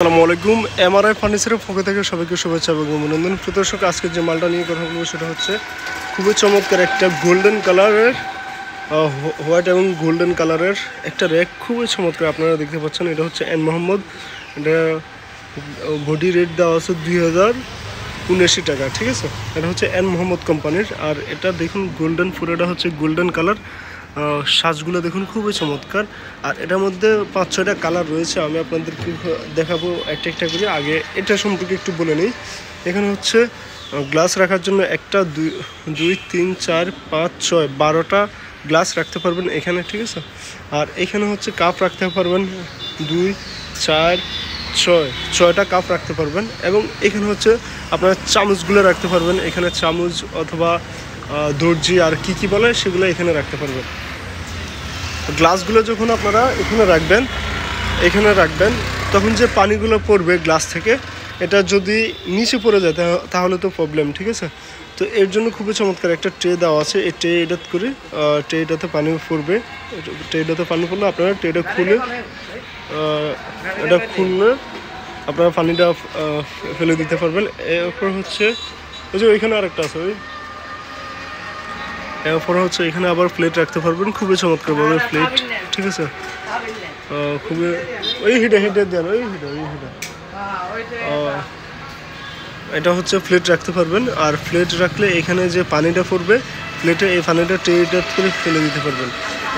আসসালামু আলাইকুম। এমআরআই ফার্নিচারের পক্ষ থেকে সবাইকে শুভেচ্ছা এবং অভিনন্দন। প্রদর্শক, আজকে যে মালটা নিয়ে কথা বলবো সেটা হচ্ছে খুবই চমৎকার একটা গোল্ডেন কালারের হোয়াইট এবং গোল্ডেন কালারের একটা র্যাক, খুবই চমৎকার। আপনারা দেখতে পাচ্ছেন এটা হচ্ছে এন মোহাম্মদ। এটা বডি রেট দেওয়া আছে 2079 টাকা, ঠিক আছে। এটা হচ্ছে এন মোহাম্মদ কোম্পানির। আর এটা দেখুন গোল্ডেন, পুরোটা হচ্ছে গোল্ডেন কালার। সাজগুলো দেখুন খুবই চমৎকার। আর এটার মধ্যে 5-6টা কালার রয়েছে, আমি আপনাদেরকে দেখাবো একটা একটা করে। আগে এটা সম্পর্কে একটু বলে নিই। এখানে হচ্ছে গ্লাস রাখার জন্য 1 2 3 4 5 6 12টা গ্লাস রাখতে পারবেন এখানে, ঠিক আছে। আর এখানে হচ্ছে কাপ রাখতে পারবেন 2 4 6টা কাপ রাখতে পারবেন। এবং এখানে হচ্ছে আপনারা চামচগুলো রাখতে পারবেন এখানে, চামচ অথবা দর্জি আর কি বলে সেগুলো এখানে রাখতে পারবেন। গ্লাসগুলো যখন আপনারা এখানে রাখবেন তখন যে পানিগুলো পড়বে গ্লাস থেকে, এটা যদি নিচে পড়ে যায় তাহলে তো প্রবলেম, ঠিক আছে। তো এর জন্য খুবই চমৎকার একটা ট্রে দেওয়া আছে। এই ট্রেটাতে পানি পড়বে। ট্রেটাতে পানি পড়লে আপনারা ট্রেটা খুলে আপনারা পানিটা ফেলে দিতে পারবেন। এরপর হচ্ছে ওই যে ওইখানে আরেকটা আছে, এরপরে হচ্ছে এখানে আবার প্লেট রাখতে পারবেন, খুবই চমৎকারভাবে প্লেট, ঠিক আছে। খুবই এটা হচ্ছে প্লেট রাখতে পারবেন। আর প্লেট রাখলে এখানে যে পানিটা পড়বে প্লেটে, এই পানিটা ট্রেটা করে ফেলে দিতে পারবেন।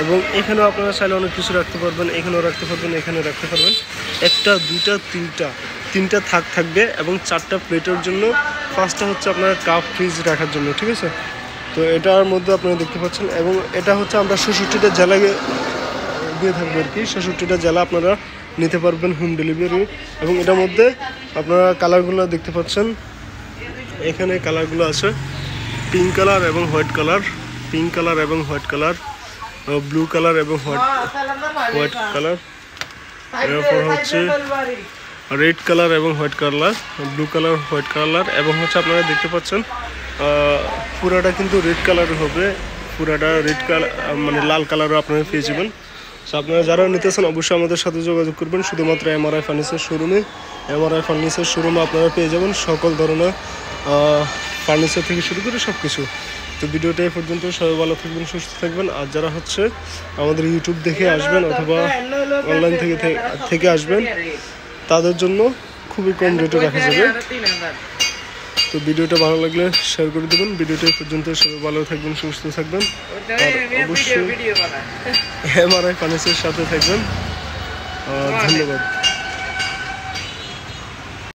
এবং এখানেও আপনারা চাইলে অনেক কিছু রাখতে পারবেন, এখানেও রাখতে পারবেন, এখানে রাখতে পারবেন। 1টা 2টা 3টা থাকবে। এবং 4টা প্লেটের জন্য, 5টা হচ্ছে আপনার কাপ ফ্রিজ রাখার জন্য, ঠিক আছে। তো এটার মধ্যে আপনারা দেখতে পাচ্ছেন। এবং এটা হচ্ছে আমরা 66টা জেলায় দিয়ে থাকবো আর কি। 66টা জেলা আপনারা নিতে পারবেন হোম ডেলিভারি। এবং এটার মধ্যে আপনারা কালারগুলো দেখতে পাচ্ছেন, এখানে কালারগুলো আছে পিঙ্ক কালার এবং হোয়াইট কালার, ব্লু কালার এবং হোয়াইট কালার। এরপর হচ্ছে রেড কালার এবং white colour, blue colour, white colour. এবং হচ্ছে আপনারা দেখতে পাচ্ছেন পুরাটা কিন্তু রেড কালার হবে, পুরাটা রেড কালার মানে লাল কালারও আপনারা পেয়ে যাবেন। সো আপনারা যারা নিতেছেন অবশ্যই আমাদের সাথে যোগাযোগ করবেন, শুধুমাত্র এমআরআই ফার্নিচার শোরুমে। এমআরআই ফার্নিচার শোরুমে আপনারা পেয়ে যাবেন সকল ধরনের ফার্নিচার থেকে শুরু করে সব কিছু। তো ভিডিওটা এই পর্যন্ত। সবাই ভালো থাকবেন, সুস্থ থাকবেন। আর যারা হচ্ছে আমাদের ইউটিউব দেখে আসবেন অথবা অনলাইন থেকে আসবেন, তাদের জন্য খুবই কম রেটে রাখা যাবে। তো ভিডিওটা ভালো লাগলে শেয়ার করে দেবেন। ভিডিওটা পর্যন্ত। সবাই ভালো থাকবেন, সুস্থ থাকবেন। আর অবশ্যই এমআরআই ফার্নিচারের সাথে থাকবেন। ধন্যবাদ।